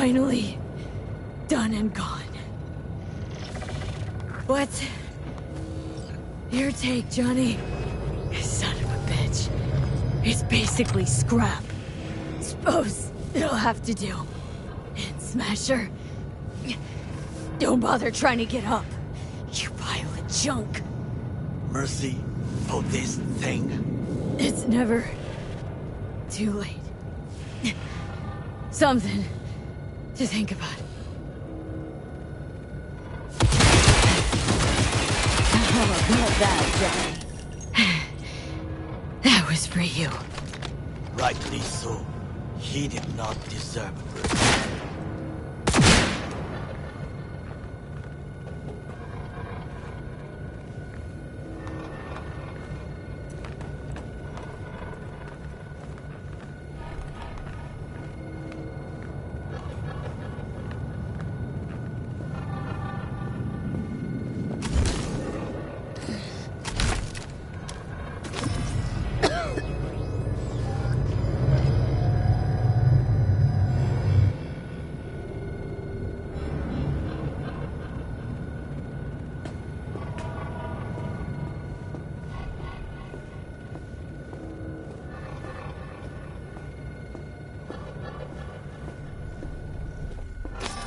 finally done and gone. What? Your take, Johnny. Son of a bitch. It's basically scrap. Suppose it'll have to do. And Smasher, don't bother trying to get up. You pile of junk. Mercy for this thing. It's never too late. Something to think about. How about that, Johnny? That was for you. Rightly so. He did not deserve it.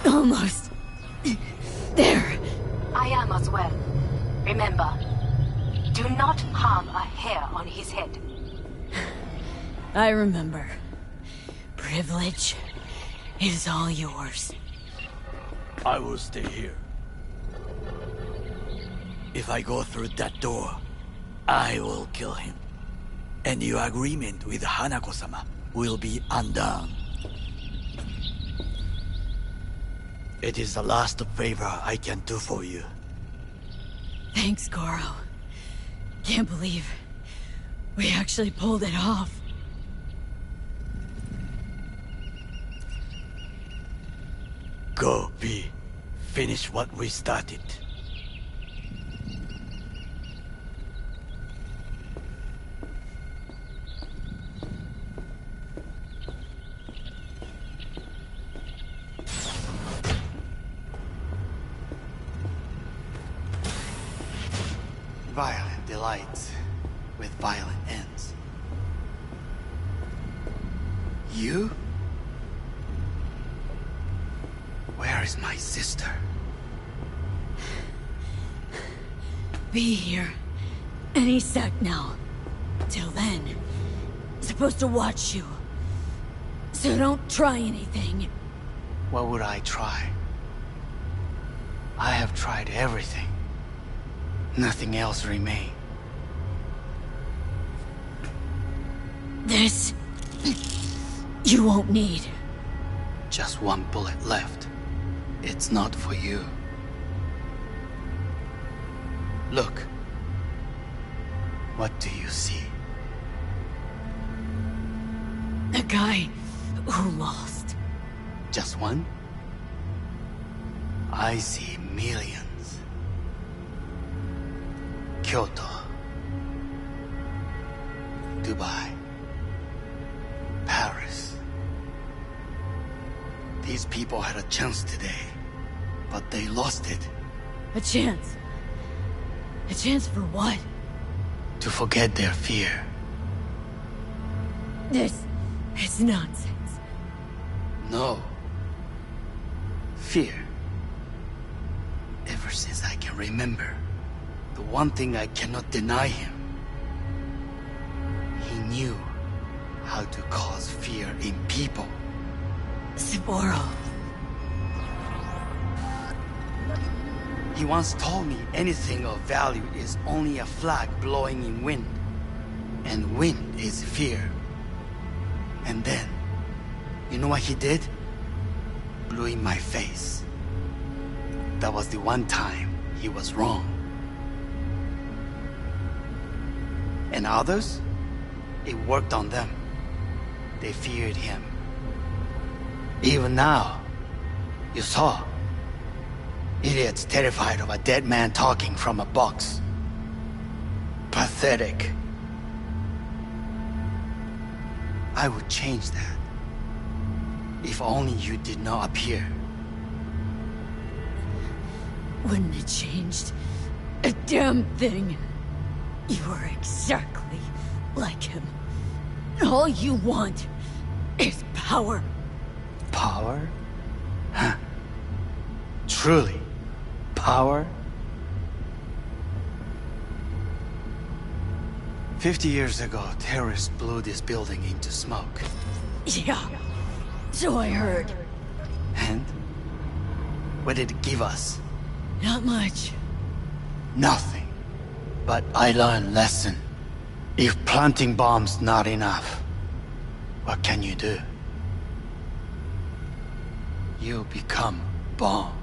Almost. There. I am as well. Remember, do not harm a hair on his head. I remember. Privilege is all yours. I will stay here. If I go through that door, I will kill him. And your agreement with Hanako-sama will be undone. It is the last favor I can do for you. Thanks, Goro. Can't believe we actually pulled it off. Go, V. Finish what we started. Violent delights with violent ends. You? Where is my sister? Be here any sec now. Till then, supposed to watch you. So don't try anything. What would I try? I have tried everything. Nothing else remains. This... you won't need. Just one bullet left. It's not for you. Look. What do you see? A guy who lost. Just one? I see millions. Kyoto, Dubai, Paris. These people had a chance today, but they lost it. A chance? A chance for what? To forget their fear. This is nonsense. No. Fear. Ever since I can remember. The one thing I cannot deny him. He knew how to cause fear in people. Sapporo. He once told me anything of value is only a flag blowing in wind. And wind is fear. And then, you know what he did? Blew in my face. That was the one time he was wrong. And others, it worked on them. They feared him. Even now, you saw. Idiots terrified of a dead man talking from a box. Pathetic. I would change that. If only you did not appear. Wouldn't have changed a damn thing. You are exactly like him. All you want is power. Power? Huh. Truly, power? 50 years ago, terrorists blew this building into smoke. Yeah, so I heard. And? What did it give us? Not much. Nothing. But I learned lesson. If planting bombs not enough, what can you do? You become bomb.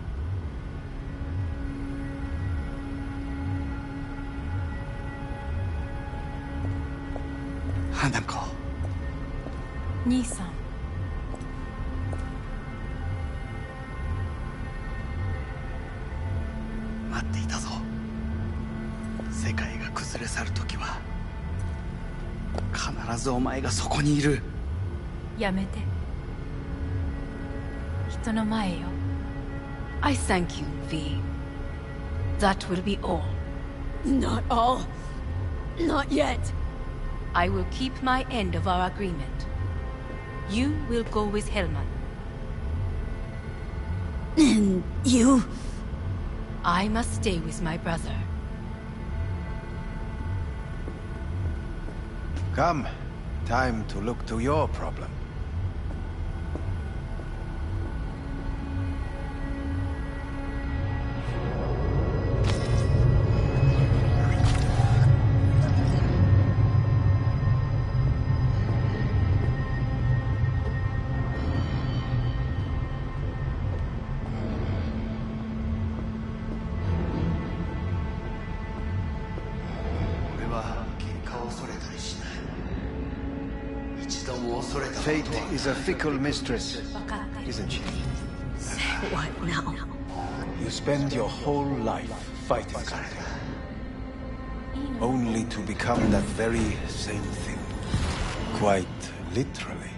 Hanako. 兄さん。待っていたぞ。世界が崩れ去る時は必ずお前がそこにいる。やめて。人の前よ。I thank you, V. That will be all. Not all. Not yet. I will keep my end of our agreement. You will go with Hellman. And you? I must stay with my brother. Come. Time to look to your problem. Fate is a fickle mistress, isn't she? What now? You spend your whole life fighting something, only to become that very same thing. Quite literally.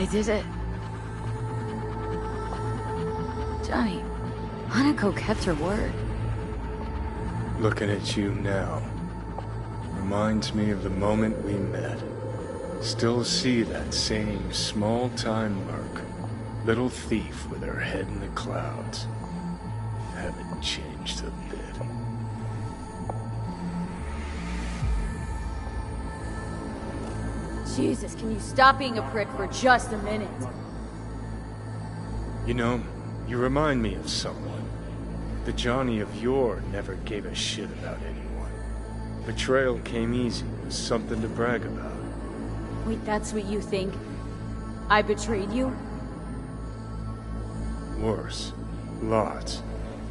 I did it. Johnny, Hanako kept her word. Looking at you now reminds me of the moment we met. Still see that same small-time merc. Little thief with her head in the clouds. Haven't changed a bit. Jesus, can you stop being a prick for just a minute? You know, you remind me of someone. The Johnny of yore never gave a shit about anyone. Betrayal came easy, was something to brag about. Wait, that's what you think? I betrayed you? Worse. Lots.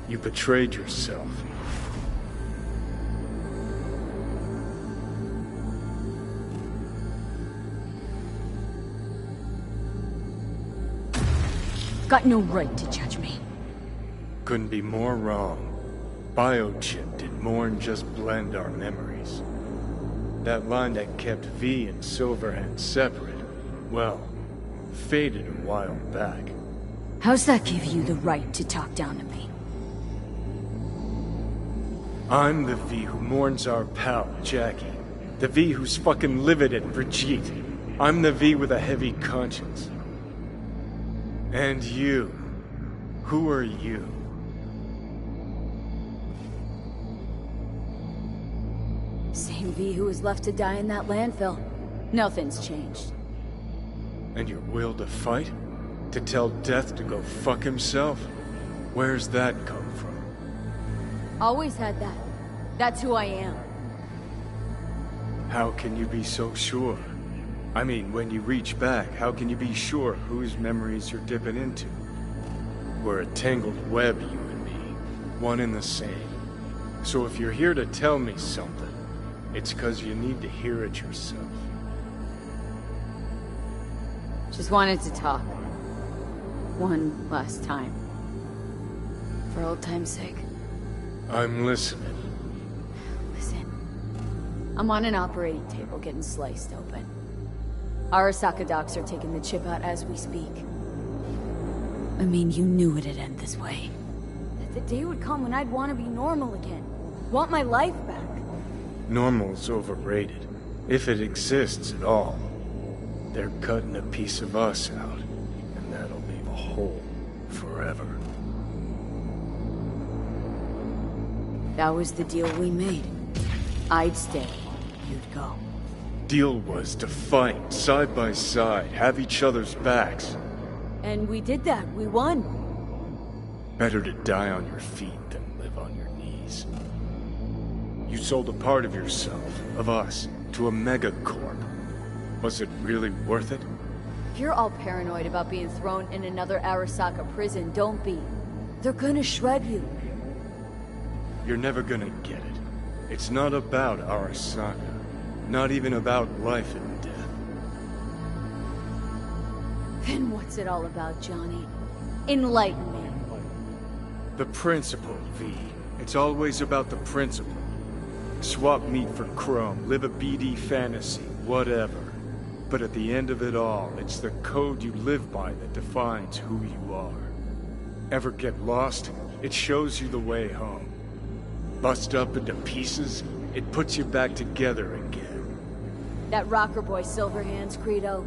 You betrayed yourself. Got no right to judge me. Couldn't be more wrong. Biochip did more than just blend our memories. That line that kept V and Silverhand separate, well, faded a while back. How's that give you the right to talk down to me? I'm the V who mourns our pal, Jackie. The V who's fucking livid at Brigitte. I'm the V with a heavy conscience. And you. Who are you? Same V who was left to die in that landfill. Nothing's changed. And your will to fight? To tell Death to go fuck himself? Where's that come from? Always had that. That's who I am. How can you be so sure? I mean, when you reach back, how can you be sure whose memories you're dipping into? We're a tangled web, you and me. One and the same. So if you're here to tell me something, it's 'cause you need to hear it yourself. Just wanted to talk. One last time. For old time's sake. I'm listening. Listen. I'm on an operating table getting sliced open. Arasaka docs are taking the chip out as we speak. I mean, you knew it'd end this way. That the day would come when I'd want to be normal again. Want my life back. Normal's overrated. If it exists at all. They're cutting a piece of us out, and that'll leave a hole forever. That was the deal we made. I'd stay. You'd go. Deal was to fight, side by side, have each other's backs. And we did that. We won. Better to die on your feet than live on your knees. You sold a part of yourself, of us, to a megacorp. Was it really worth it? If you're all paranoid about being thrown in another Arasaka prison, don't be. They're gonna shred you. You're never gonna get it. It's not about Arasaka. Not even about life and death. Then what's it all about, Johnny? Enlighten me. The principle, V. It's always about the principle. Swap meat for chrome, live a BD fantasy, whatever. But at the end of it all, it's the code you live by that defines who you are. Ever get lost? It shows you the way home. Bust up into pieces, it puts you back together again. That rocker boy Silverhand's credo.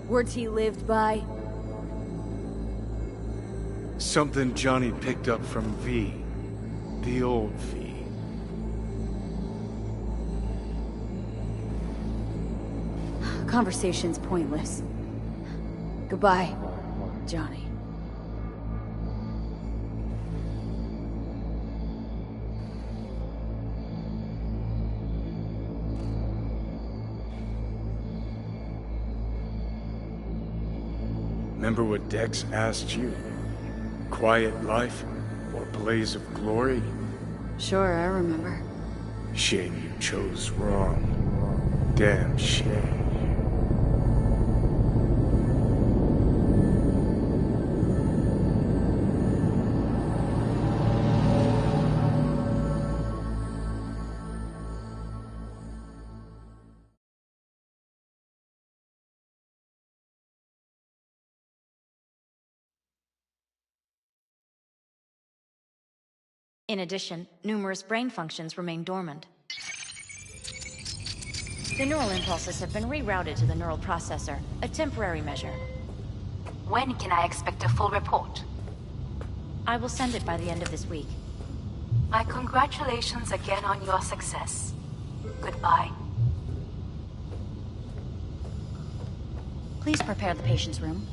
Words he lived by. Something Johnny picked up from V. The old V. Conversation's pointless. Goodbye, Johnny. Remember what Dex asked you? Quiet life or blaze of glory? Sure, I remember. Shame you chose wrong. Damn shame. In addition, numerous brain functions remain dormant. The neural impulses have been rerouted to the neural processor, a temporary measure. When can I expect a full report? I will send it by the end of this week. My congratulations again on your success. Goodbye. Please prepare the patient's room.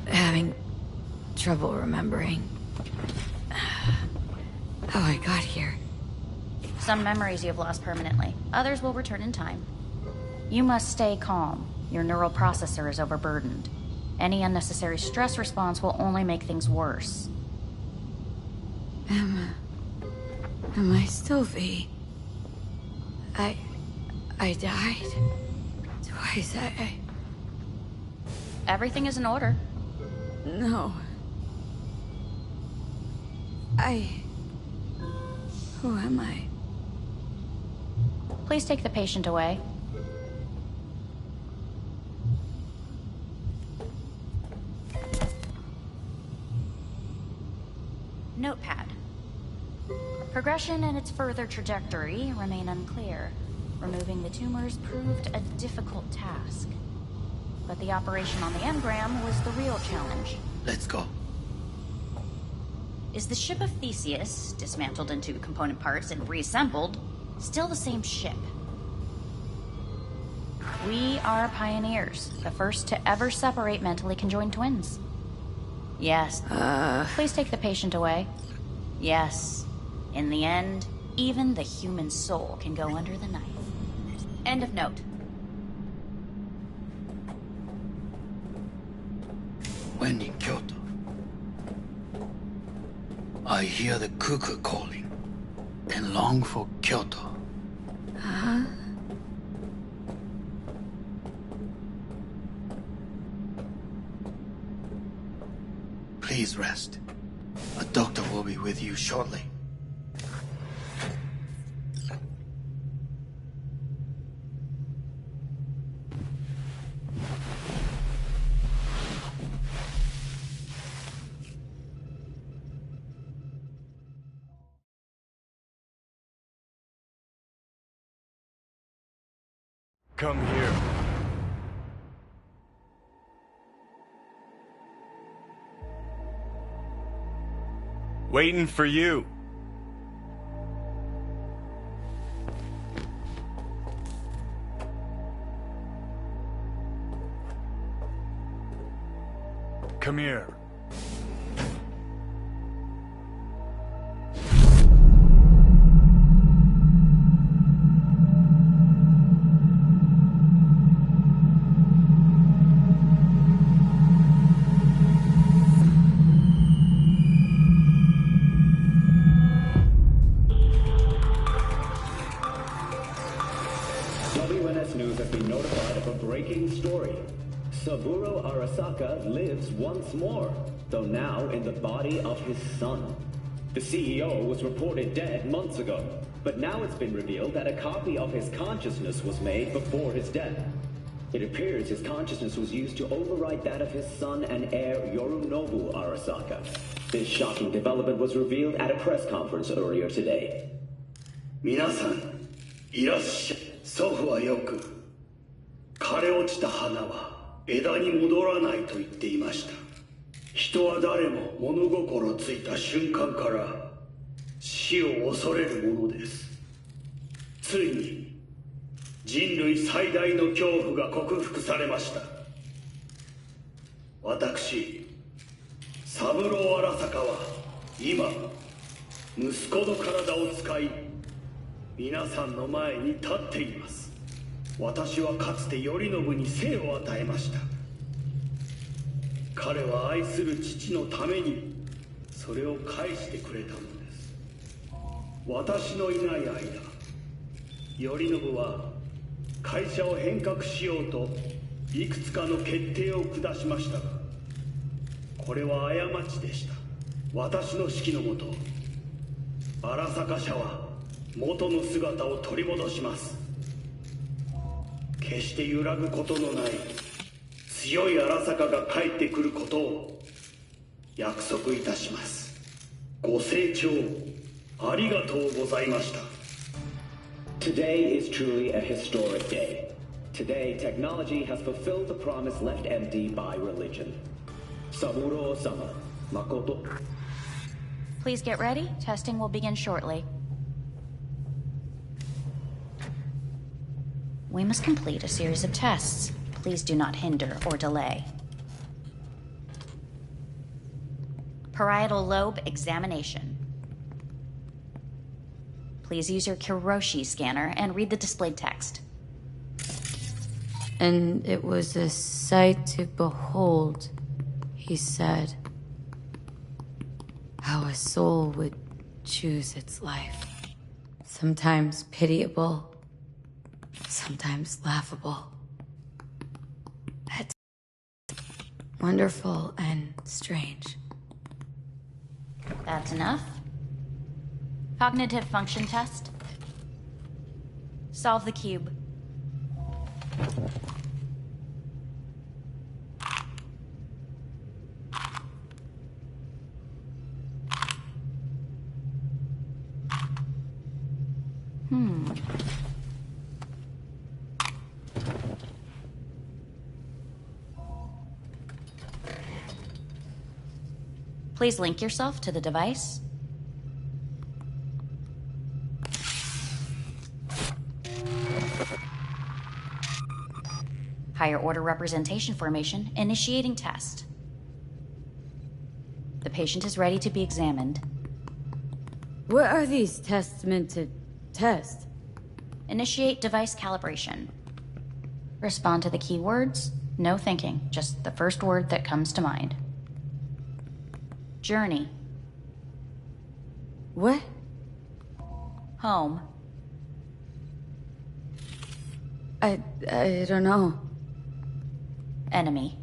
Having trouble remembering how I got here. Some memories you have lost permanently. Others will return in time. You must stay calm. Your neural processor is overburdened. Any unnecessary stress response will only make things worse. Am I still V? I died twice. Everything is in order. No. Who am I? Please take the patient away. Notepad. Progression and its further trajectory remain unclear. Removing the tumors proved a difficult task. But the operation on the engram was the real challenge. Let's go. Is the ship of Theseus, dismantled into component parts and reassembled, still the same ship? We are pioneers, the first to ever separate mentally conjoined twins. Yes. Please take the patient away. Yes. In the end, even the human soul can go under the knife. End of note. When in Kyoto, I hear the cuckoo calling and long for Kyoto. Huh? Please rest. A doctor will be with you shortly. Come here. Waiting for you. Come here. WNS News has been notified of a breaking story. Saburo Arasaka lives once more, though now in the body of his son. The CEO was reported dead months ago, but now it's been revealed that a copy of his consciousness was made before his death. It appears his consciousness was used to override that of his son and heir Yorinobu Arasaka. This shocking development was revealed at a press conference earlier today. 皆さん、いらっしゃい。祖父はよく、枯れ落ちた花は枝に戻らないと言っていました。人は誰も物心ついた瞬間から死を恐れるものです。ついに人類最大の恐怖が克服されました。私、三郎荒坂は今、息子の体を使い、皆さんの前に立っています。私はかつて頼信に生を与えました。彼は愛する父のためにそれを返してくれたのです。私のいない間、頼信は会社を変革しようといくつかの決定を下しましたが、これは過ちでした。私の指揮のもと、荒坂社は元の姿を取り戻します。決して揺らぐことのない強い荒坂が帰ってくることを約束いたします。ご清聴ありがとうございました。 Today is truly a historic day. Today, technology has fulfilled the promise left empty by religion. Saburo-sama, Makoto. Please get ready. Testing will begin shortly. We must complete a series of tests. Please do not hinder or delay. Parietal lobe examination. Please use your Kiroshi scanner and read the displayed text. And it was a sight to behold, he said, how a soul would choose its life. Sometimes pitiable, sometimes laughable. It's wonderful and strange. That's enough. Cognitive function test. Solve the cube. Please link yourself to the device. Higher order representation formation, initiating test. The patient is ready to be examined. What are these tests meant to test? Initiate device calibration. Respond to the keywords. No thinking, just the first word that comes to mind. Journey. What? Home. I don't know. Enemy.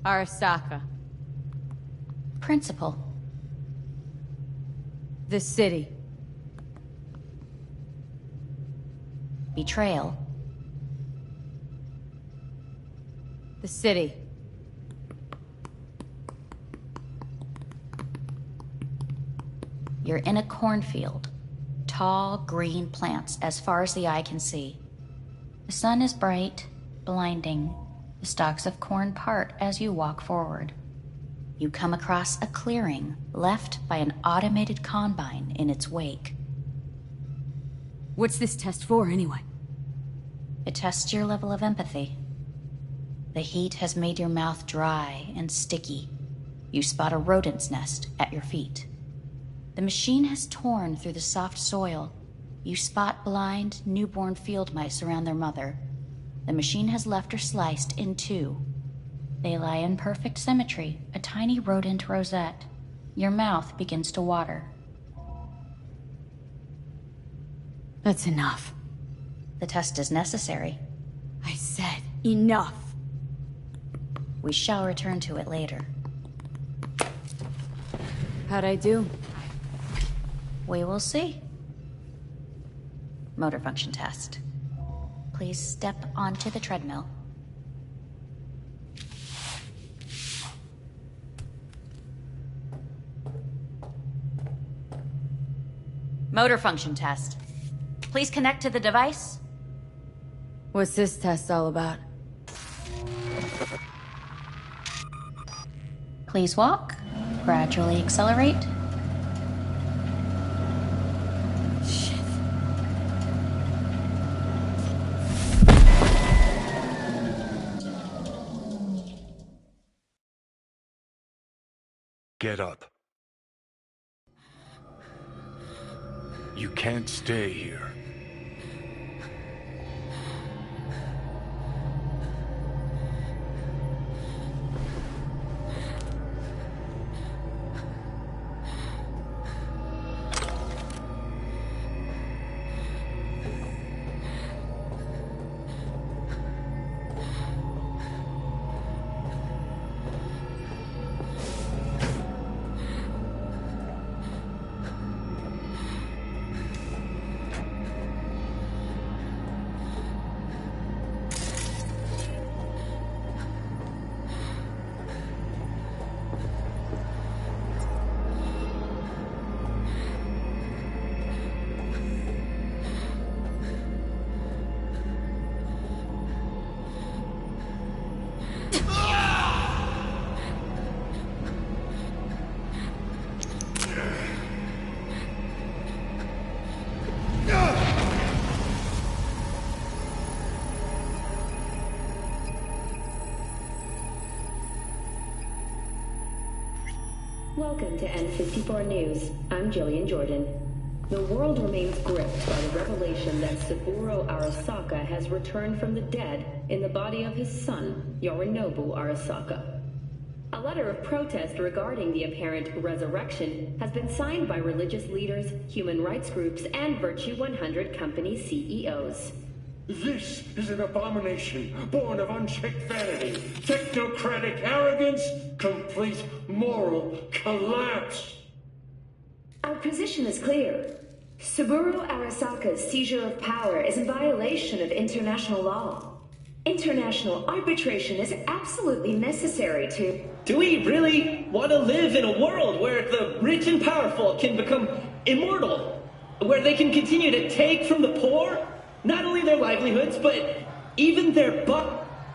Arasaka. Principal. The city. Betrayal. The city. You're in a cornfield. Tall, green plants as far as the eye can see. The sun is bright, blinding. The stalks of corn part as you walk forward. You come across a clearing left by an automated combine in its wake. What's this test for, anyway? It tests your level of empathy. The heat has made your mouth dry and sticky. You spot a rodent's nest at your feet. The machine has torn through the soft soil. You spot blind, newborn field mice around their mother. The machine has left her sliced in two. They lie in perfect symmetry, a tiny rodent rosette. Your mouth begins to water. That's enough. The test is necessary. I said enough. We shall return to it later. How'd I do? We will see. Motor function test. Please step onto the treadmill. Motor function test. Please connect to the device. What's this test all about? Please walk. Gradually accelerate. Shit. Get up. You can't stay here. Welcome to N54 News. I'm Jillian Jordan. The world remains gripped by the revelation that Saburo Arasaka has returned from the dead in the body of his son, Yorinobu Arasaka. A letter of protest regarding the apparent resurrection has been signed by religious leaders, human rights groups, and Virtue 100 company CEOs. This is an abomination born of unchecked vanity, technocratic arrogance, complete moral collapse. Our position is clear. Saburo Arasaka's seizure of power is in violation of international law. International arbitration is absolutely necessary to... Do we really want to live in a world where the rich and powerful can become immortal? Where they can continue to take from the poor? Not only their livelihoods, but even their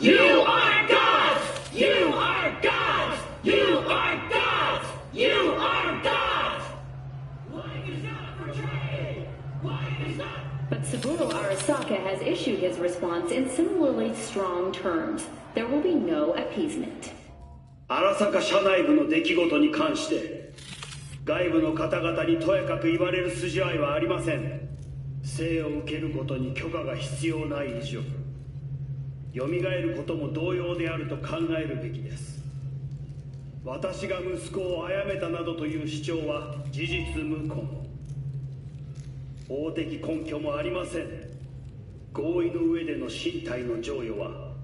You are gods! You are gods! You are gods! You are gods! Lying is not portrayed! Lying is not... But Saburo Arasaka has issued his response in similarly strong terms. There will be no appeasement. 荒坂社内部の出来事に関して外部の方々にとやかく言われる筋合いはありません。生を受けることに許可が必要ない以上蘇ることも同様であると考えるべきです。私が息子を殺めたなどという主張は事実無根、法的根拠もありません。合意の上での身体の贈与は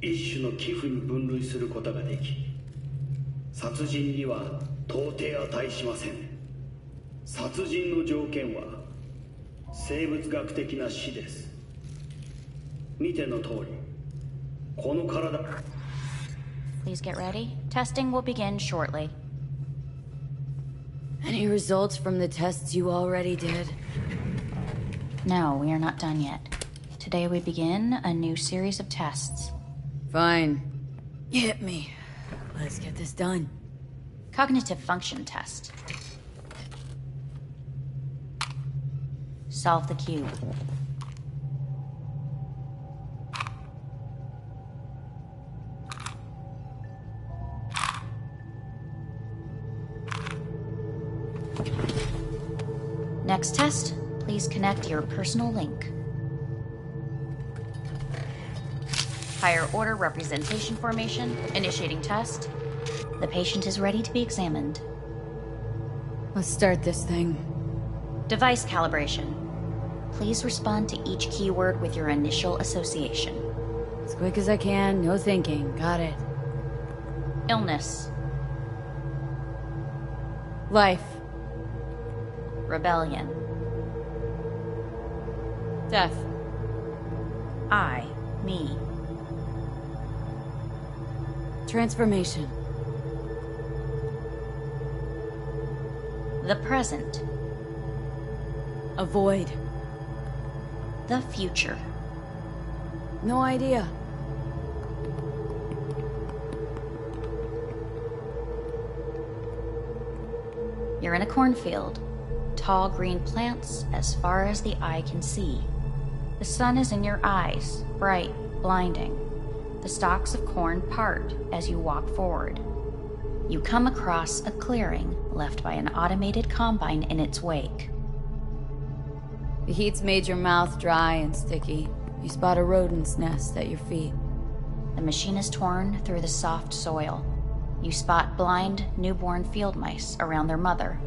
一種の寄付に分類することができ、殺人には到底値しません。殺人の条件は生物学的な死です。見ての通り、この体。Please get ready. Testing will begin shortly. Any results from the tests you already did? No, we are not done yet. Today we begin a new series of tests. Fine. Hit me. Let's get this done. Cognitive function test. Solve the cube. Next test, please connect your personal link. Higher order representation formation, initiating test. The patient is ready to be examined. Let's start this thing. Device calibration. Please respond to each keyword with your initial association. As quick as I can, no thinking. Got it. Illness. Life. Rebellion. Death. I, me. Transformation. The present. Avoid. The future. No idea. You're in a cornfield. Tall green plants as far as the eye can see. The sun is in your eyes, bright, blinding. The stalks of corn part as you walk forward. You come across a clearing left by an automated combine in its wake. The heat's made your mouth dry and sticky. You spot a rodent's nest at your feet. The machine is torn through the soft soil. You spot blind, newborn field mice around their mother.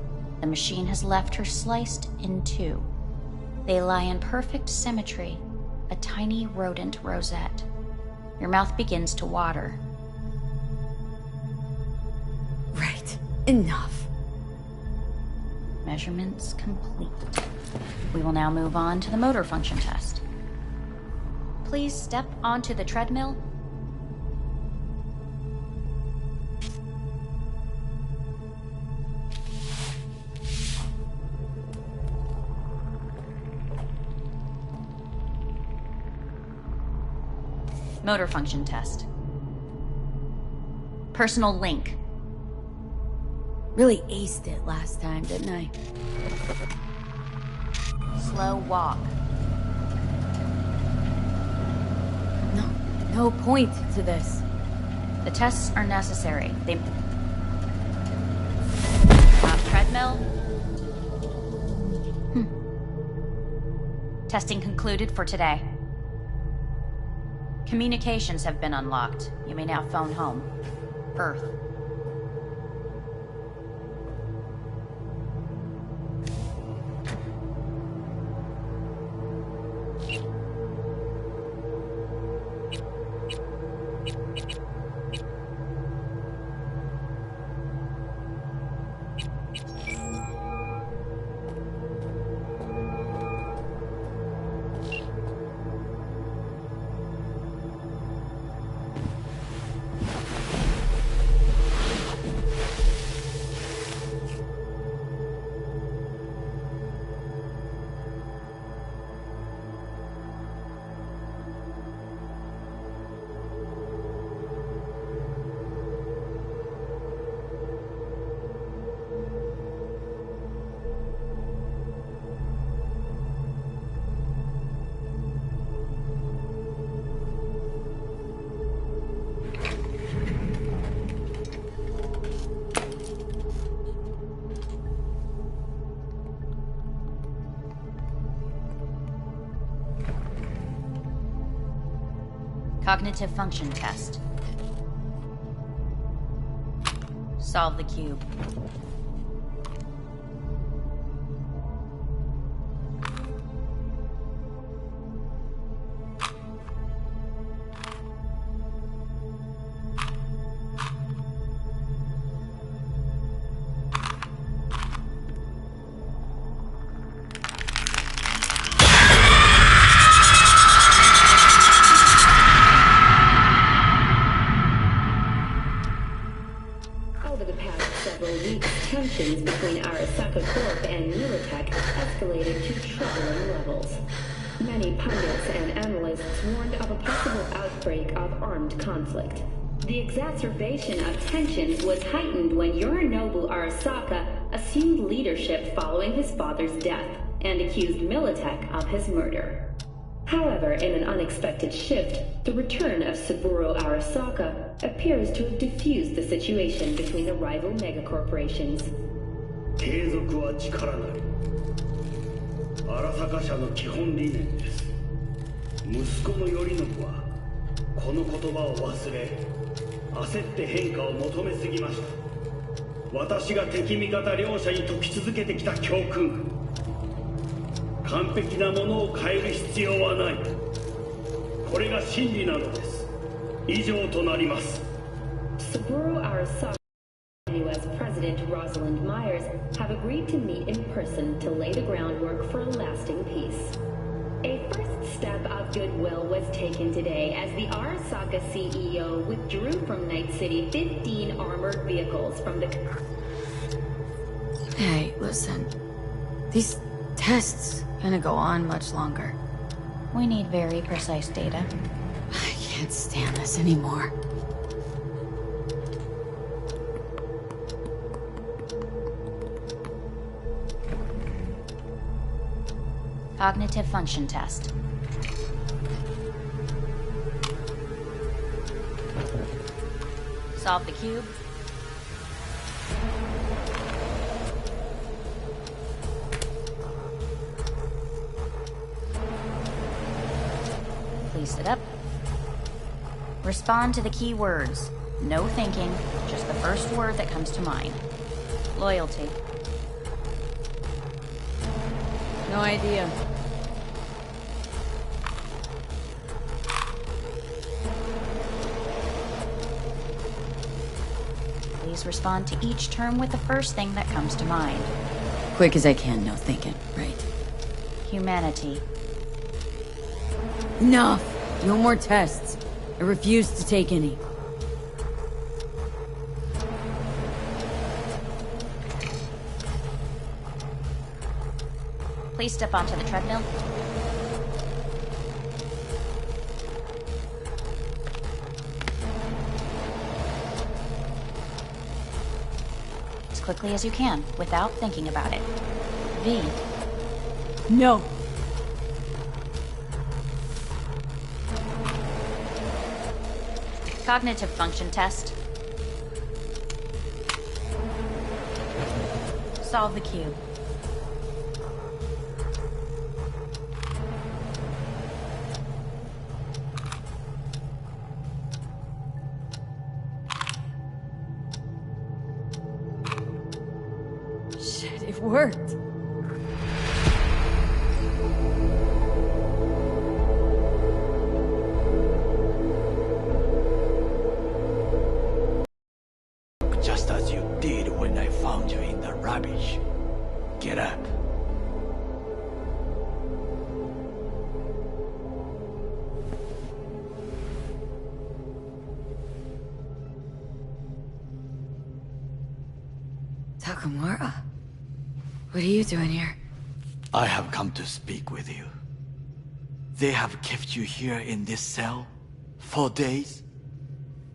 The machine has left her sliced in two. They lie in perfect symmetry, a tiny rodent rosette. Your mouth begins to water. Right. Enough. Measurements complete. We will now move on to the motor function test. Please step onto the treadmill. Motor function test. Personal link. Really aced it last time, didn't I? Slow walk. No point to this. The tests are necessary. treadmill. Testing concluded for today. Communications have been unlocked. You may now phone home. Earth. Cognitive function test. Solve the cube. Tensions between Arasaka Corp and Militech escalated to troubling levels. Many pundits and analysts warned of a possible outbreak of armed conflict. The exacerbation of tensions was heightened when Yorinobu Arasaka assumed leadership following his father's death and accused Militech of his murder. However, in an unexpected shift, the return of Saburo Arasaka appears to have diffused the situation between the rival megacorporations. 継続は力なり。荒坂社の基本理念です。息子の頼信はこの言葉を忘れ、焦って変化を求めすぎました。私が敵味方両者に説き続けてきた教訓。完璧なものを変える必要はない。これが真理なのです。以上となります。Saburo Arasaka and U.S. President Rosalind Myers have agreed to meet in person to lay the groundwork for a lasting peace. A first step of goodwill was taken today as the Arasaka CEO withdrew from Night City 15 armored vehicles from the... Hey, listen. These tests gonna go on much longer. We need very precise data. I can't stand this anymore. Cognitive function test. Solve the cube. Please sit up. Respond to the key words. No thinking, just the first word that comes to mind. Loyalty. No idea. Please respond to each term with the first thing that comes to mind. Quick as I can, no thinking, right? Humanity. Enough! No more tests. I refuse to take any. Please step onto the treadmill. As quickly as you can, without thinking about it. V. No. Cognitive function test. solve the cube. Shit, it worked. Just as you did when I found you in the rubbish. Get up. Takamura? What are you doing here? I have come to speak with you. They have kept you here in this cell for days?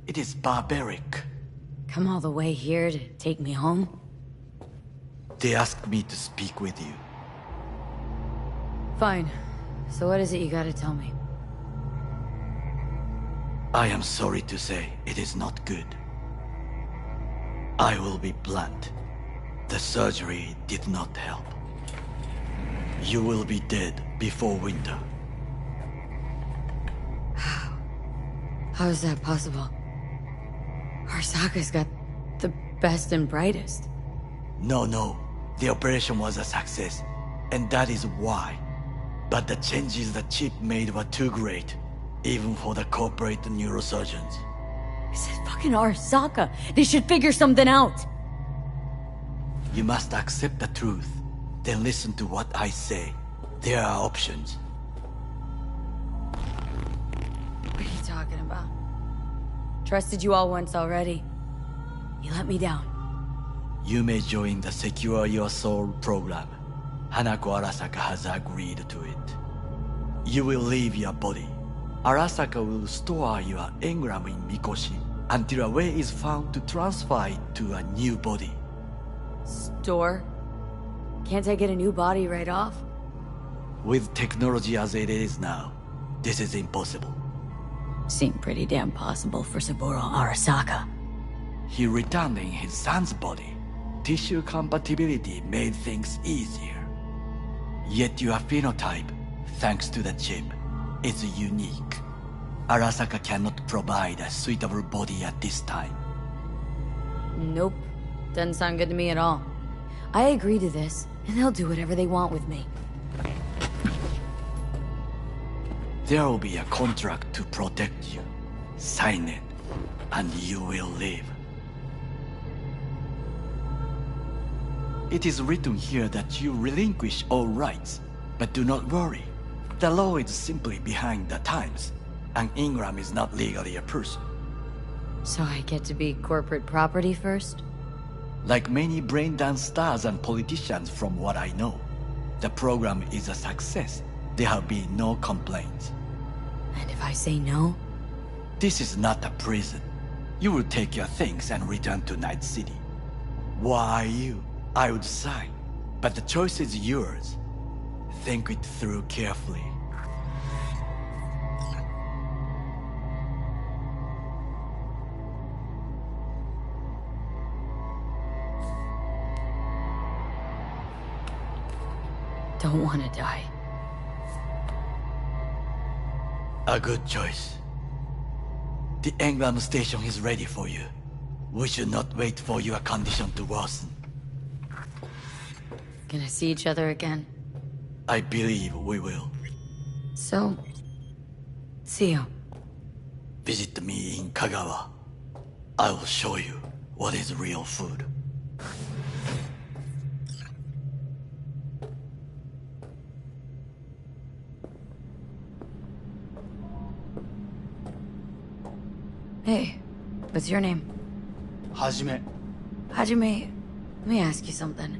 It is barbaric. Come all the way here to take me home? They asked me to speak with you. Fine. So what is it you gotta tell me? I am sorry to say it is not good. I will be blunt. The surgery did not help. You will be dead before winter. How is that possible? Arasaka's got the best and brightest. No. The operation was a success, and that is why. But the changes the chip made were too great, even for the corporate neurosurgeons. This is fucking Arasaka. They should figure something out. You must accept the truth, then listen to what I say. There are options. What are you talking about? Trusted you all once already. You let me down. You may join the Secure Your Soul program. Hanako Arasaka has agreed to it. You will leave your body. Arasaka will store your engram in Mikoshi until a way is found to transfer it to a new body. Store? Can't I get a new body right off? With technology as it is now, this is impossible. Seemed pretty damn possible for Saburo Arasaka. He returned in his son's body. Tissue compatibility made things easier. Yet your phenotype, thanks to the chip, is unique. Arasaka cannot provide a suitable body at this time. Nope. Doesn't sound good to me at all. I agree to this, and they'll do whatever they want with me. There will be a contract to protect you. Sign it, and you will live. It is written here that you relinquish all rights, but do not worry. The law is simply behind the times. An engram is not legally a person. So I get to be corporate property first? Like many brain-dance stars and politicians from what I know, the program is a success. There have been no complaints. And if I say no? This is not a prison. You will take your things and return to Night City. Why you? I would sign, but the choice is yours. Think it through carefully. Don't want to die. A good choice. The engram station is ready for you. We should not wait for your condition to worsen. Gonna see each other again? I believe we will. So, see you. Visit me in Kagawa. I will show you what is real food. Hey, what's your name? Hajime. Hajime, let me ask you something.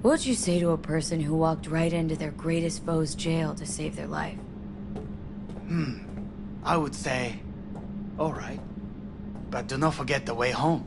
What would you say to a person who walked right into their greatest foe's jail to save their life? I would say, alright. But do not forget the way home.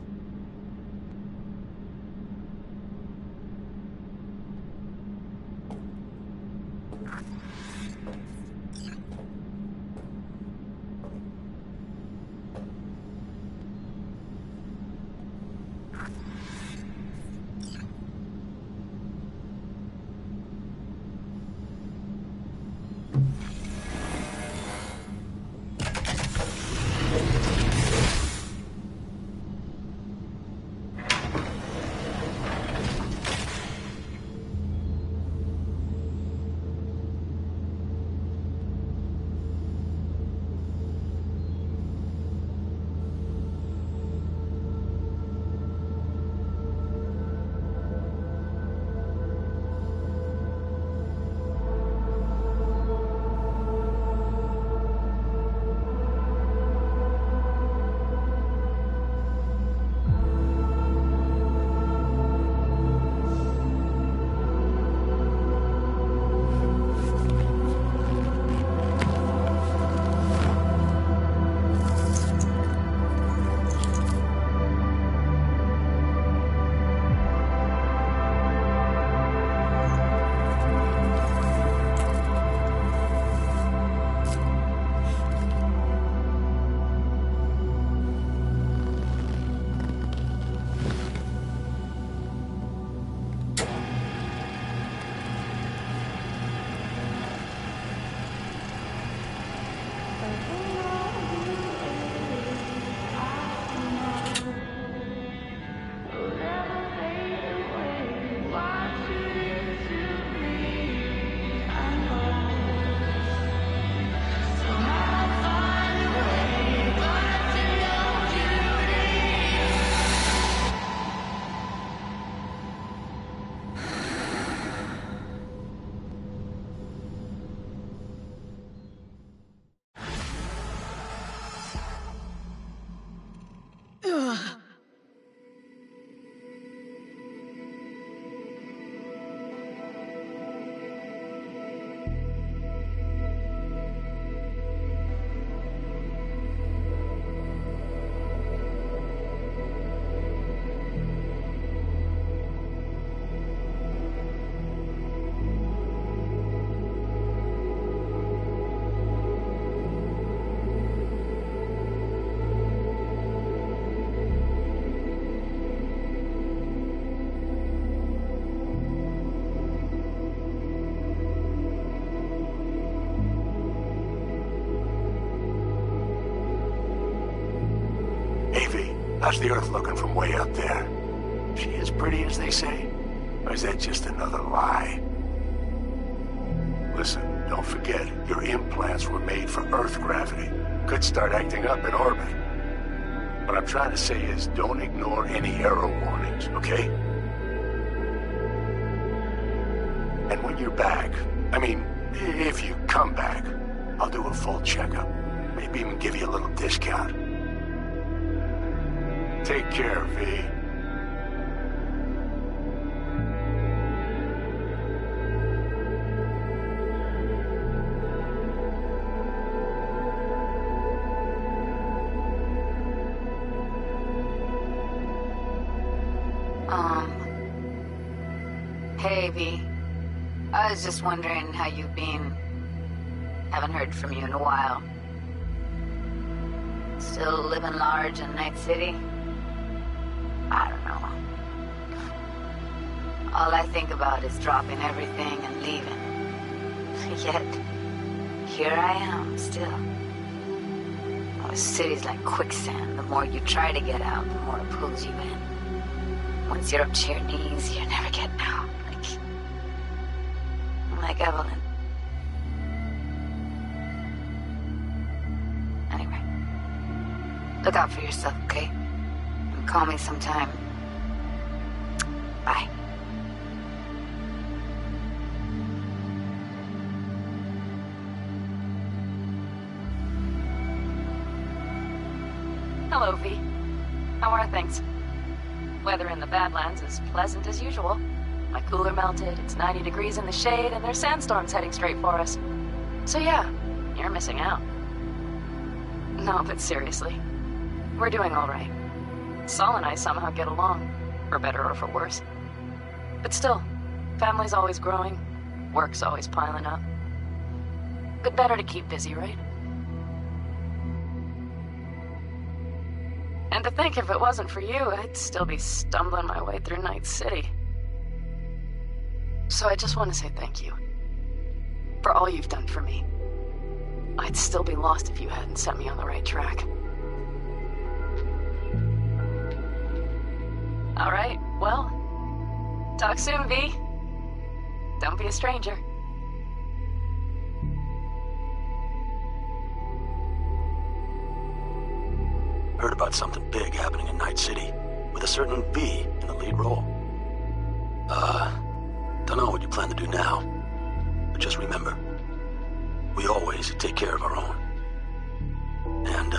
How's the Earth looking from way up there? She as pretty as they say? Or is that just another lie? Listen, don't forget, your implants were made for Earth gravity. Could start acting up in orbit. What I'm trying to say is, don't ignore any error warnings, okay? And when you're back, I mean, if you come back, I'll do a full checkup. Maybe even give you a little discount. Take care, V. Hey, V. I was just wondering how you've been. Haven't heard from you in a while. Still living large in Night City? I don't know. All I think about is dropping everything and leaving. Yet, here I am, still. Oh, city's like quicksand. The more you try to get out, the more it pulls you in. Once you're up to your knees, you're never getting out. Like Evelyn. Anyway. Look out for yourself, okay? And call me sometime. Bye. Hello, V. How are things? Weather in the Badlands is pleasant as usual. My cooler melted, it's 90 degrees in the shade, and there's sandstorms heading straight for us. So yeah, you're missing out. No, but seriously, we're doing all right. Saul and I somehow get along, for better or for worse. But still, family's always growing, work's always piling up. But better to keep busy, right? And to think if it wasn't for you, I'd still be stumbling my way through Night City. So I just want to say thank you. For all you've done for me. I'd still be lost if you hadn't set me on the right track. Alright, well, talk soon, V. Don't be a stranger. Heard about something big happening in Night City, with a certain V in the lead role. Don't know what you plan to do now, but just remember, we always take care of our own. And,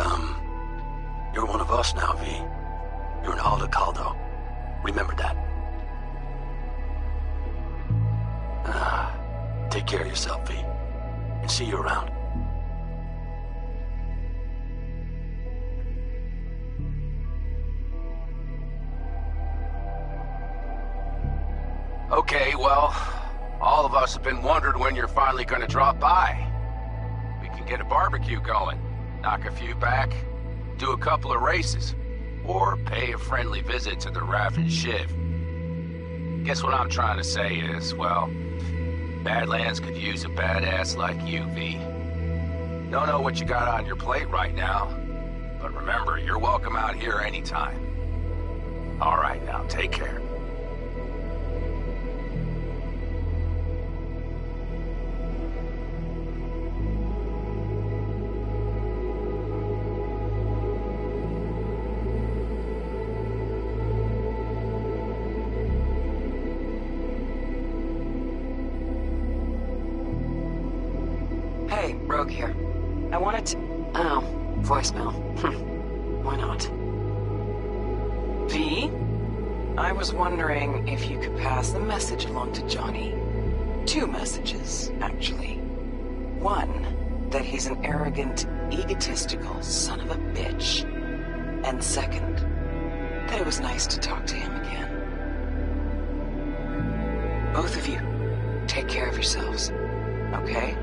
you're one of us now, V. You're an Alda Caldo. Remember that. Take care of yourself, V, and see you around. Okay, well, all of us have been wondering when you're finally gonna drop by. We can get a barbecue going, knock a few back, do a couple of races, or pay a friendly visit to the Raff and Shiv. Guess what I'm trying to say is, well, Badlands could use a badass like you, V. Don't know what you got on your plate right now, but remember, you're welcome out here anytime. All right, now, take care. Hey, Rogue here. I wanted to... Oh, voicemail. Why not? V? I was wondering if you could pass the message along to Johnny. 2 messages, actually. One, that he's an arrogant, egotistical son of a bitch. And second, that it was nice to talk to him again. Both of you, take care of yourselves, okay?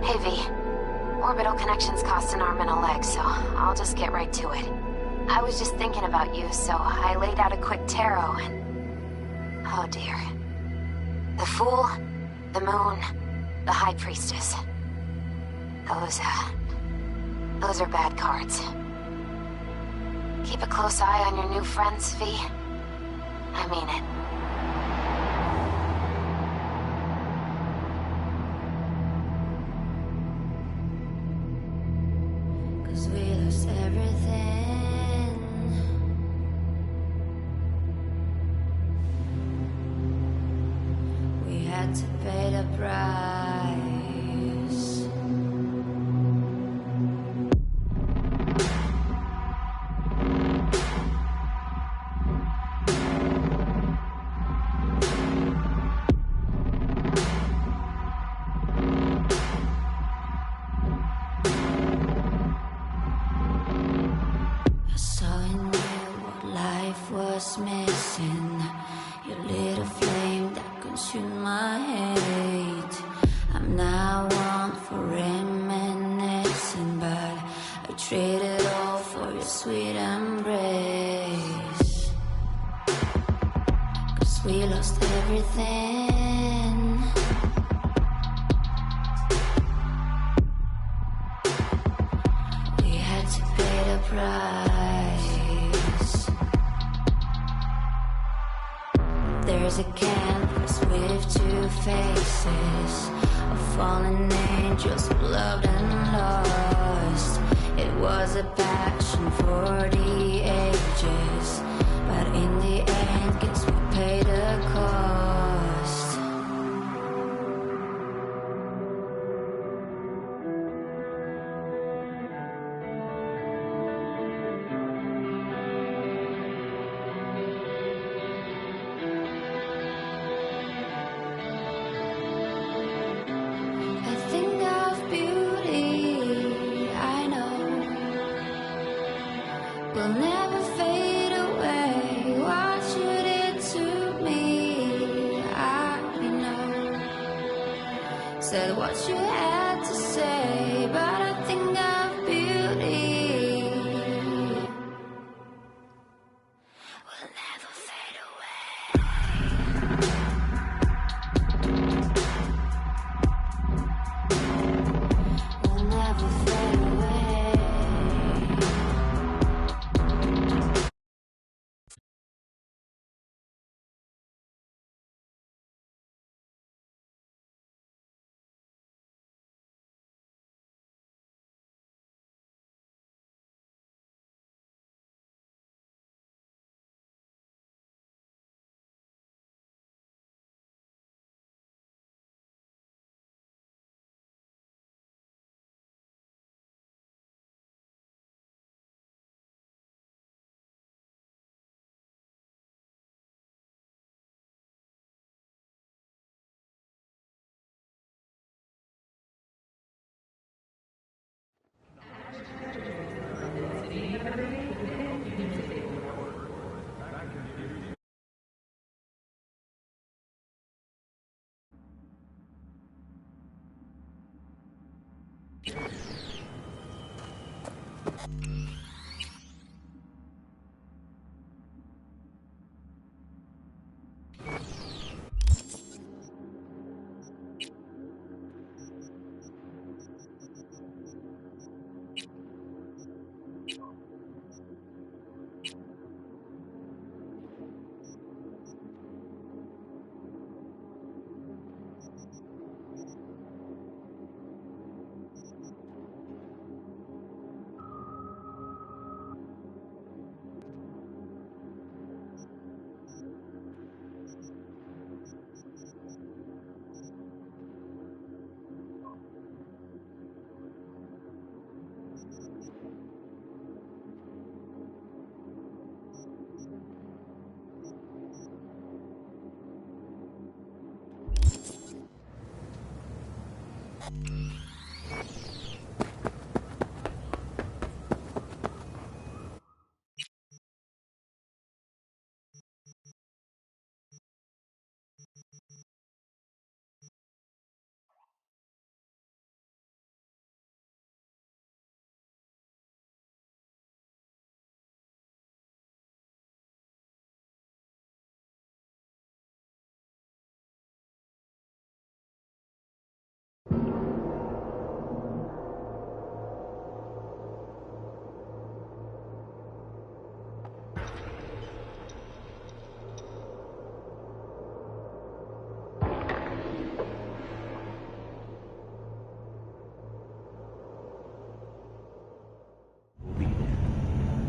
Hey, V. Orbital connections cost an arm and a leg, so I'll just get right to it. I was just thinking about you, so I laid out a quick tarot and... Oh dear. The Fool, the Moon, the High Priestess. Those are bad cards. Keep a close eye on your new friends, V. I mean it. We lost everything. We had to pay the price. Was missing your little flame that consumed my hate. I'm now one for reminiscing, but I traded all for your sweet embrace. 'Cause we lost everything. We had to pay the price. There's a canvas with 2 faces of fallen angels who loved and lost. It was a passion for the ages, but in the end, guess we paid the cost. Will never fade away. What you did to me, I know. Said what you had to say, but I think of beauty. Will never fade away. Will never fade away.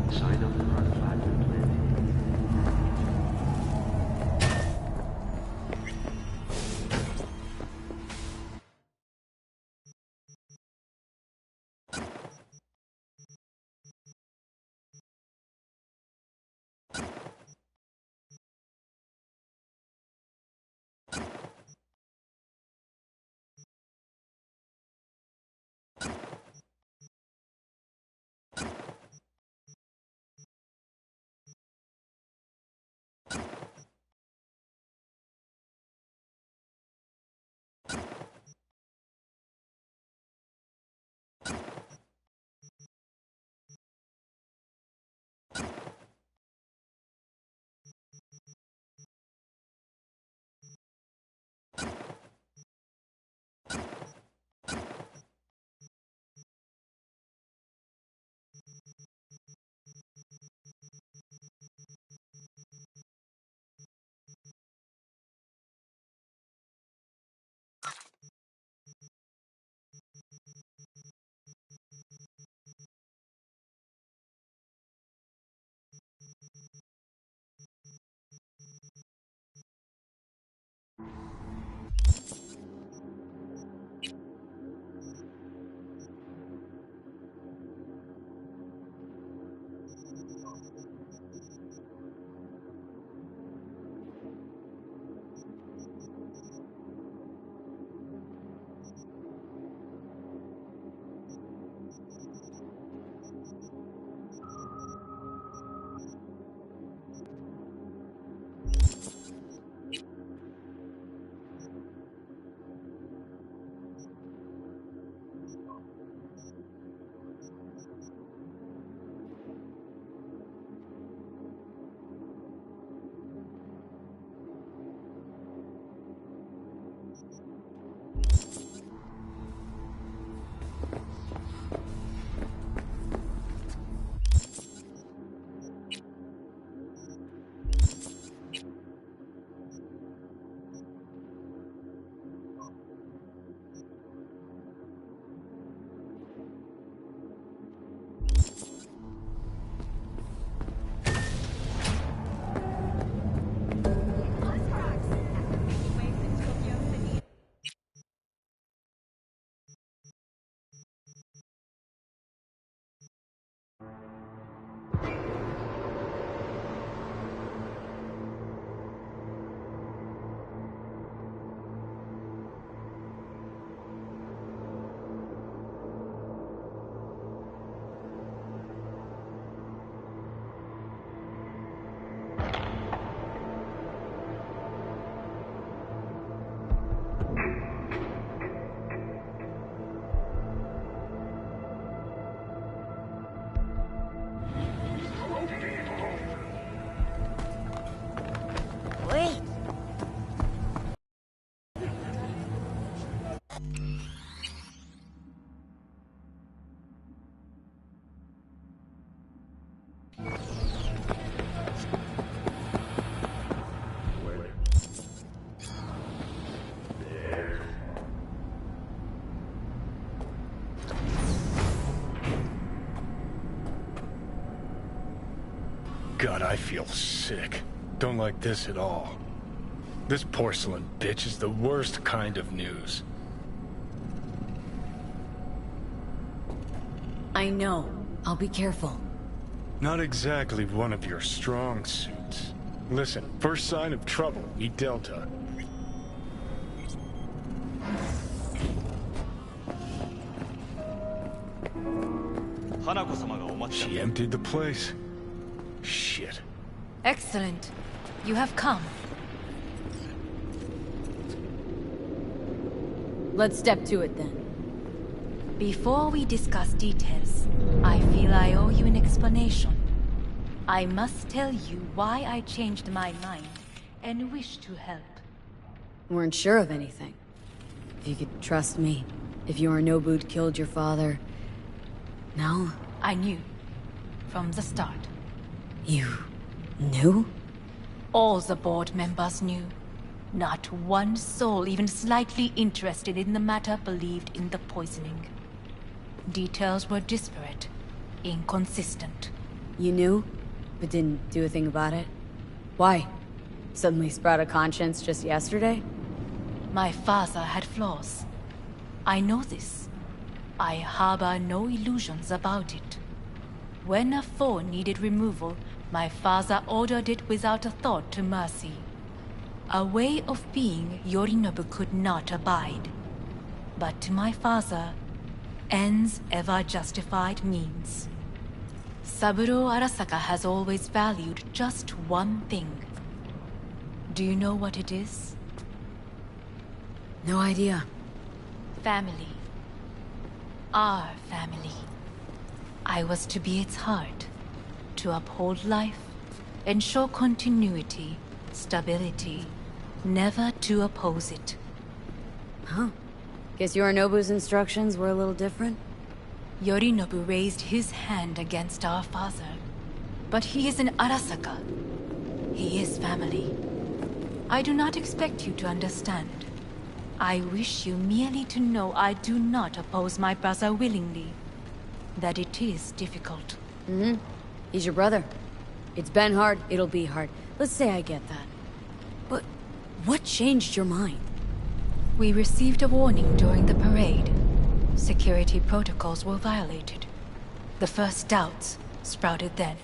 Sign up for our platinum plan. God, I feel sick. Don't like this at all. This porcelain bitch is the worst kind of news. I know. I'll be careful. Not exactly one of your strong suits. Listen, first sign of trouble, meet Delta. She emptied the place. Shit. Excellent. You have come. Let's step to it then. Before we discuss details, I feel I owe you an explanation. I must tell you why I changed my mind and wish to help. Weren't sure of anything. If you could trust me, if Yorinobu'd killed your father... No? I knew. From the start. You... knew? All the board members knew. Not one soul even slightly interested in the matter believed in the poisoning. Details were disparate, inconsistent. You knew, but didn't do a thing about it? Why? Suddenly sprout a conscience just yesterday? My father had flaws. I know this. I harbor no illusions about it. When a foe needed removal, my father ordered it without a thought to mercy. A way of being Yorinobu could not abide. But to my father, ends ever justified means. Saburo Arasaka has always valued just one thing. Do you know what it is? No idea. Family. Our family. I was to be its heart, to uphold life, ensure continuity, stability, never to oppose it. Huh. Guess Yorinobu's instructions were a little different? Yorinobu raised his hand against our father. But he is an Arasaka. He is family. I do not expect you to understand. I wish you merely to know I do not oppose my brother willingly. That it is difficult. Mm-hmm. He's your brother. It's been hard, it'll be hard. Let's say I get that. But what changed your mind? We received a warning during the parade. Security protocols were violated. The first doubts sprouted then.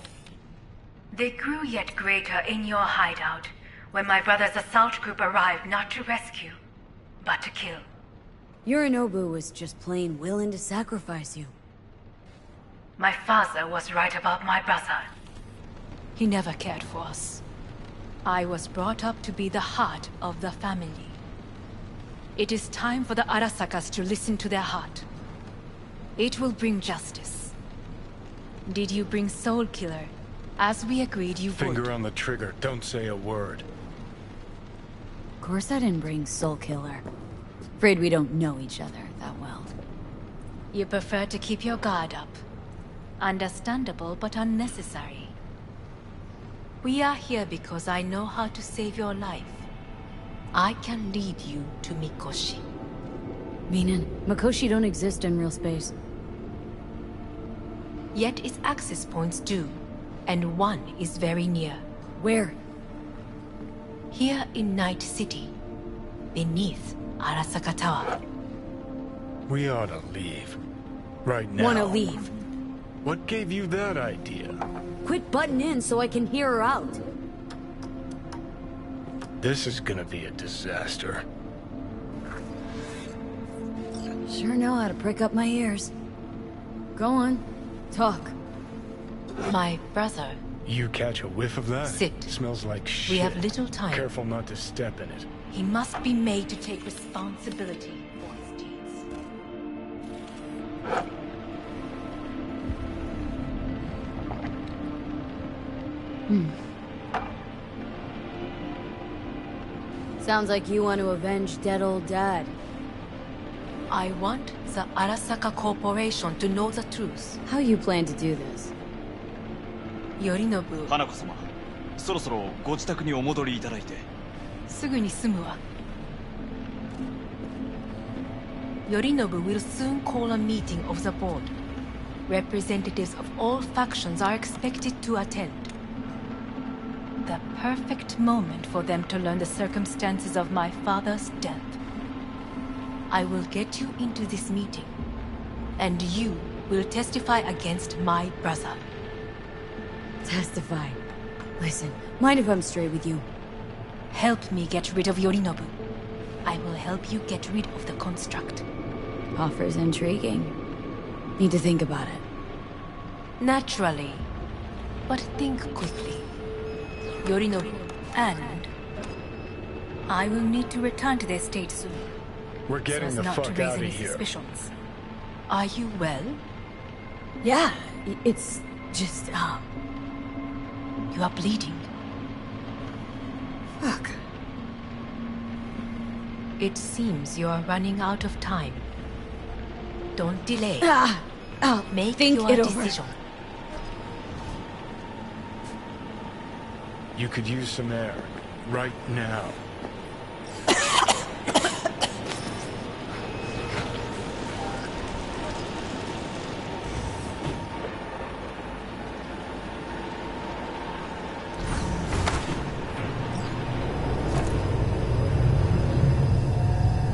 They grew yet greater in your hideout, when my brother's assault group arrived not to rescue, but to kill. Yorinobu was just plain willing to sacrifice you. My father was right about my brother. He never cared for us. I was brought up to be the heart of the family. It is time for the Arasakas to listen to their heart. It will bring justice. Did you bring Soul Killer, as we agreed you would? Finger on the trigger, don't say a word. Of course I didn't bring Soul Killer. Afraid we don't know each other that well. You prefer to keep your guard up. Understandable, but unnecessary. We are here because I know how to save your life. I can lead you to Mikoshi. Meaning, Mikoshi don't exist in real space. Yet its access points do, and one is very near. Where? Here in Night City, beneath Arasaka Tower. We ought to leave. Right now. Wanna leave? What gave you that idea? Quit butting in so I can hear her out. This is gonna be a disaster. Sure know how to prick up my ears. Go on. Talk. My brother. You catch a whiff of that? Sit. Smells like shit. We have little time. Careful not to step in it. He must be made to take responsibility for his deeds. Sounds like you want to avenge dead old dad. I want the Arasaka Corporation to know the truth. How you plan to do this? Yorinobu. 花子様、そろそろご自宅にお戻りいただいて。すぐに済むわ。Yorinobu will soon call a meeting of the board. Representatives of all factions are expected to attend. The perfect moment for them to learn the circumstances of my father's death. I will get you into this meeting, and you will testify against my brother. Testify. Listen, mind if I'm straight with you? Help me get rid of Yorinobu. I will help you get rid of the construct. Offer's intriguing. Need to think about it. Naturally. But think quickly. Yorinobu and I will need to return to the estate soon. We're getting so the as not fuck to raise out of any here. suspicions. Are you well? Yeah, it's just, You are bleeding. Fuck. It seems you are running out of time. Don't delay. I'll Make think your it over. decision. You could use some air. Right now.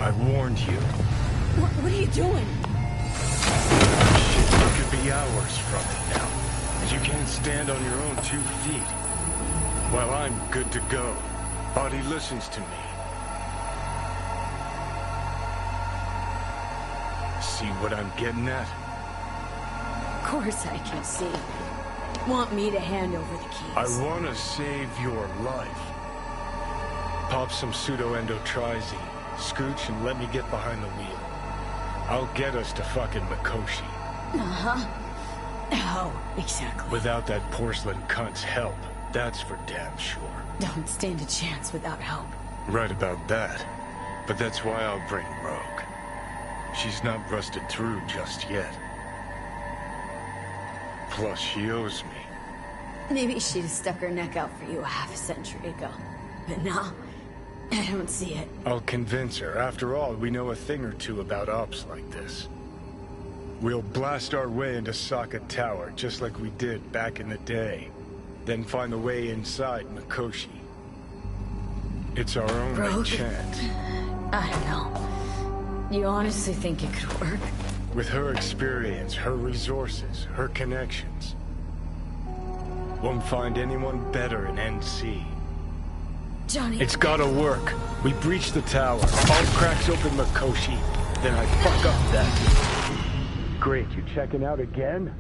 I warned you. What are you doing? Shit, you could be hours from it now. You can't stand on your own 2 feet. Well, I'm good to go. Body listens to me. See what I'm getting at? Of course I can see. Want me to hand over the keys? I want to save your life. Pop some pseudo-endotrizine. Scooch and let me get behind the wheel. I'll get us to fucking Mikoshi. Uh-huh. How exactly? Without that porcelain cunt's help. That's for damn sure. Don't stand a chance without help. Right about that. But that's why I'll bring Rogue. She's not rusted through just yet. Plus, she owes me. Maybe she'd have stuck her neck out for you a half a century ago. But now, I don't see it. I'll convince her. After all, we know a thing or two about ops like this. We'll blast our way into Sokka Tower, just like we did back in the day. Then find the way inside Mikoshi. It's our only Rogue? chance. I don't know. You honestly think it could work? With her experience, her resources, her connections. Won't find anyone better in NC. Johnny... It's gotta work. We breach the tower. All cracks open Mikoshi. Then I fuck up that. Great, you checking out again?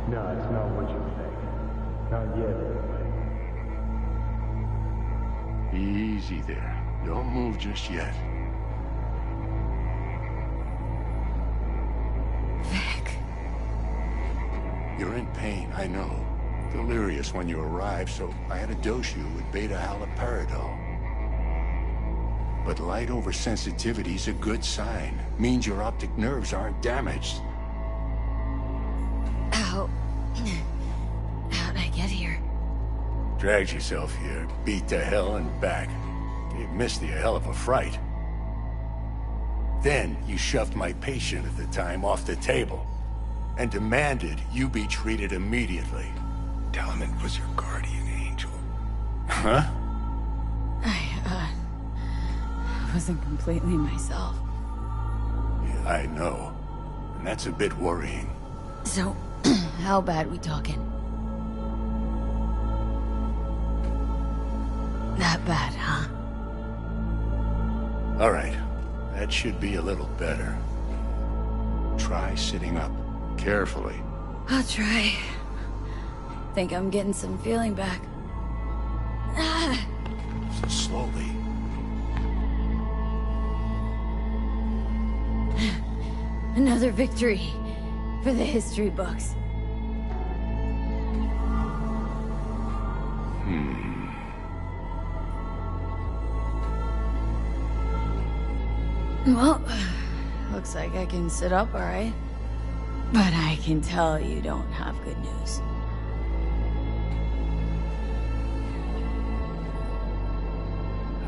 No, it's not what you think. Not yet, anyway. Easy there. Don't move just yet. Vic. You're in pain, I know. Delirious when you arrived, so I had to dose you with beta-haloperidol. But light oversensitivity's a good sign. Means your optic nerves aren't damaged. How'd I get here? Dragged yourself here, beat to hell and back. You missed the hell of a fright. Then you shoved my patient at the time off the table and demanded you be treated immediately. Tell him it was your guardian angel. Huh? I wasn't completely myself. Yeah, I know. And that's a bit worrying. So, how bad we talking? That bad, huh? All right. That should be a little better. Try sitting up. Carefully. I'll try. Think I'm getting some feeling back. Slowly. Another victory for the history books. Well, looks like I can sit up all right. But I can tell you don't have good news.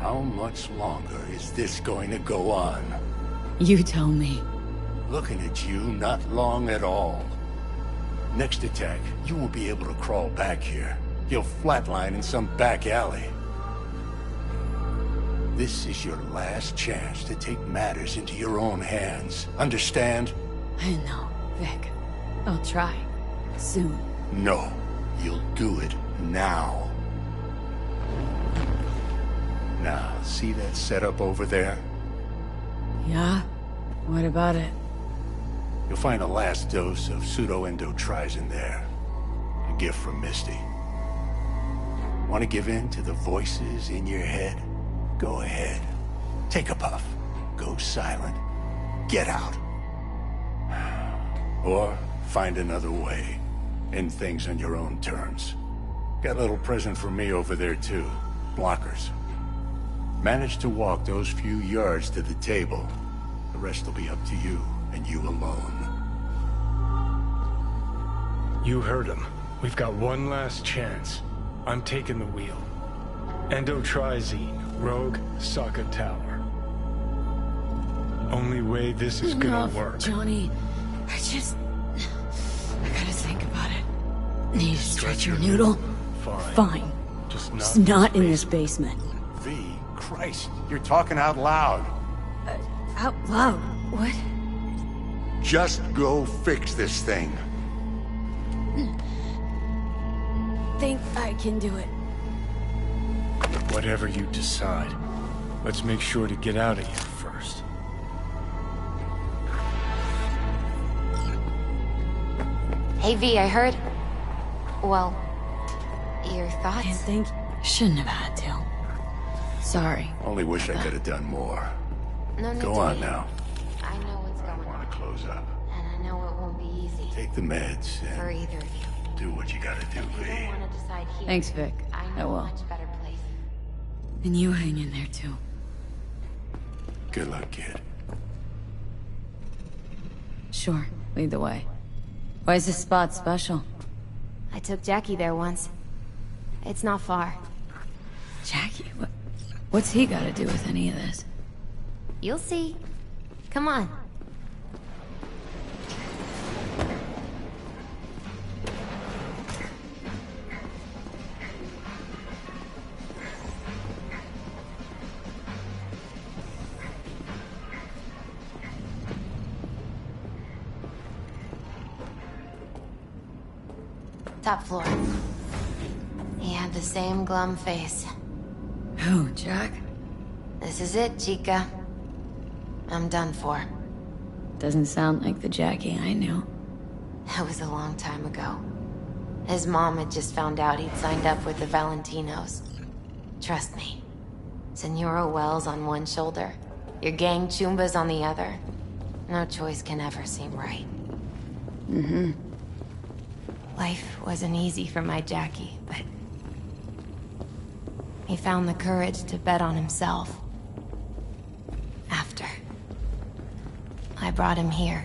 How much longer is this going to go on? You tell me. Looking at you, not long at all. Next attack, you won't be able to crawl back here. You'll flatline in some back alley. This is your last chance to take matters into your own hands. Understand? I know, Vic. I'll try. Soon. No. You'll do it now. Now, see that setup over there? Yeah? What about it? You'll find a last dose of pseudo-endotrizin there. A gift from Misty. Want to give in to the voices in your head? Go ahead. Take a puff. Go silent. Get out. Or find another way. End things on your own terms. Got a little present for me over there too. Blockers. Manage to walk those few yards to the table. The rest will be up to you, and you alone. You heard him. We've got one last chance. I'm taking the wheel. Endotrizine, Rogue, Sokka Tower. Only way this is gonna work. Johnny. I gotta think about it. Need to stretch your noodle? Fine. Just not in this basement. V, Christ, you're talking out loud. Out loud? What? Just go fix this thing. Think I can do it. Whatever you decide. Let's make sure to get out of here first. Hey V, I heard... Well, your thoughts? I think shouldn't have had to. Sorry. Only wish I could have done more. No need Go to on be. now. I know what's going on. I want to close up. And I know it won't be easy. Take the meds For and either of you. do what you gotta do, If you V. don't want to decide here, Thanks, Vic. I I know will. a much better place. And you hang in there, too. Good luck, kid. Sure. Lead the way. Why is this spot special? I took Jackie there once. It's not far. Jackie? What's he got to do with any of this? You'll see. Come on. Top floor. He had the same glum face. Who, Jack? This is it, Chica. I'm done for. Doesn't sound like the Jackie I knew. That was a long time ago. His mom had just found out he'd signed up with the Valentinos. Trust me. Senora Wells on one shoulder, your gang Chumbas on the other. No choice can ever seem right. Mm-hmm. Life wasn't easy for my Jackie, but... he found the courage to bet on himself. After. I brought him here.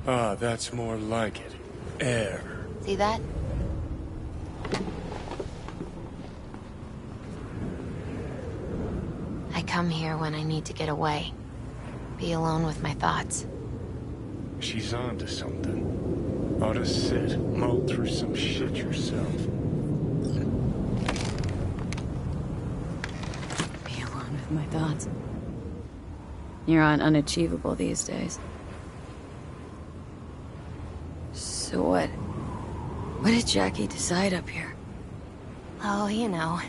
Ah, that's more like it. Air. See that? I come here when I need to get away. Be alone with my thoughts. She's onto something. Ought to sit, mull through some shit yourself. Be alone with my thoughts. You're on unachievable these days. So what? What did Jackie decide up here? Oh, you know.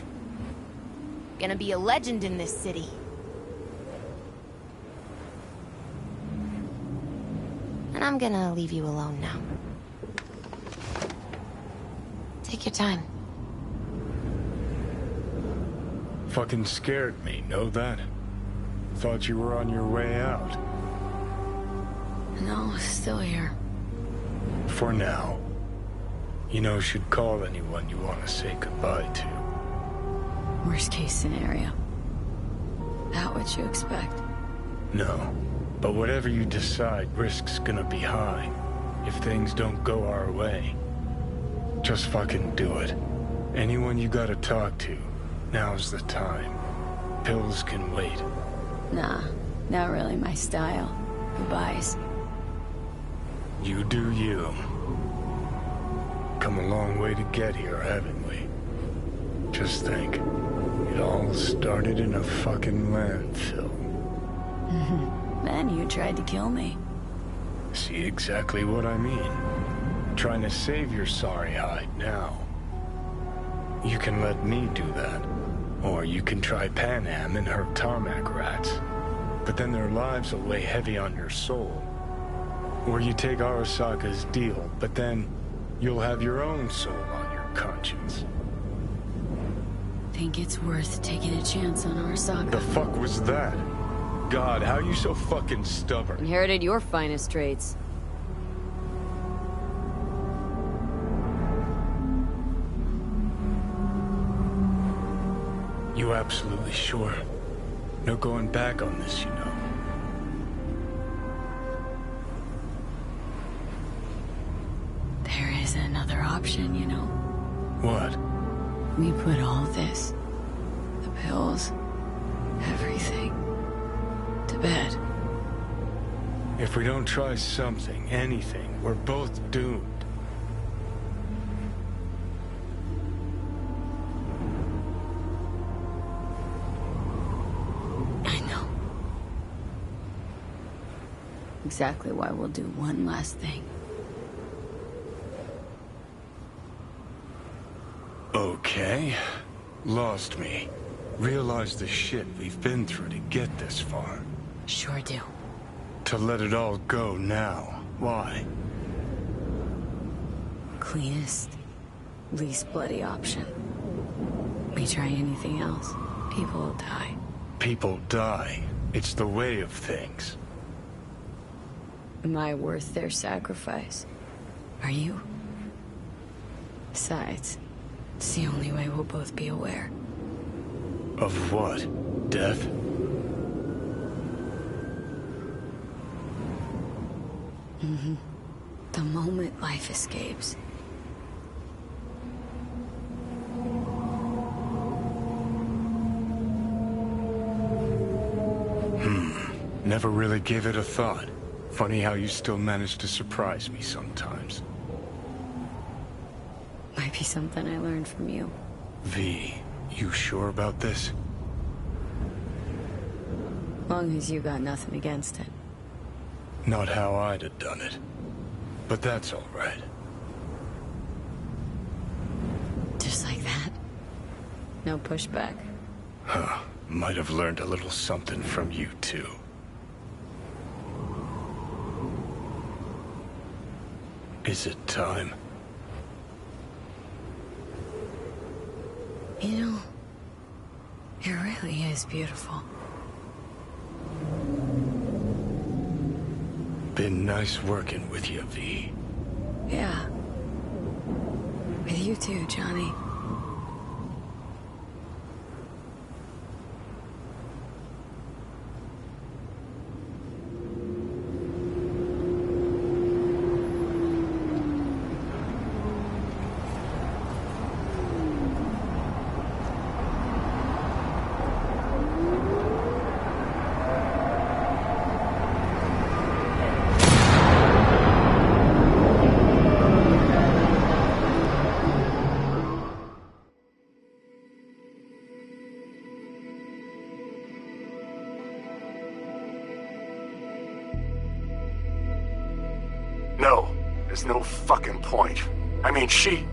Gonna be a legend in this city. And I'm gonna leave you alone now. Take your time. Fucking scared me, know that? Thought you were on your way out. No, still here. For now. You know, should call anyone you want to say goodbye to. Worst case scenario. That what you expect? No. But whatever you decide, risk's gonna be high. if things don't go our way. Just fucking do it. Anyone you gotta talk to, now's the time. Pills can wait. Nah, not really my style. Goodbyes. You do you. Come a long way to get here, haven't we? Just think, it all started in a fucking landfill. Then you tried to kill me. See exactly what I mean? Trying to save your sorry hide now. You can let me do that. Or you can try Panam and her tarmac rats. But then their lives will weigh heavy on your soul. Or you take Arasaka's deal, but then you'll have your own soul on your conscience. Think it's worth taking a chance on Arasaka? The fuck was that? God, how you so fucking stubborn? Inherited your finest traits. You absolutely sure? No going back on this, you know. There is another option, you know. What? We put all this, the pills, everything, to bed. If we don't try something, anything, we're both doomed. I know. Exactly why we'll do one last thing. Okay. Lost me. Realize the shit we've been through to get this far. Sure do. To let it all go now. Why? Cleanest, least bloody option. We try anything else, people will die. People die. It's the way of things. Am I worth their sacrifice? Are you? Besides, it's the only way we'll both be aware. Of what? Death? Mm-hmm. The moment life escapes. Never really gave it a thought. Funny how you still manage to surprise me sometimes. Might be something I learned from you. V, you sure about this? Long as you got nothing against it. Not how I'd have done it. But that's all right. Just like that? No pushback? Huh. Might have learned a little something from you, too. Is it time? You know, it really is beautiful. Been nice working with you, V. Yeah. With you too, Johnny. No, there's no fucking point. I mean, she...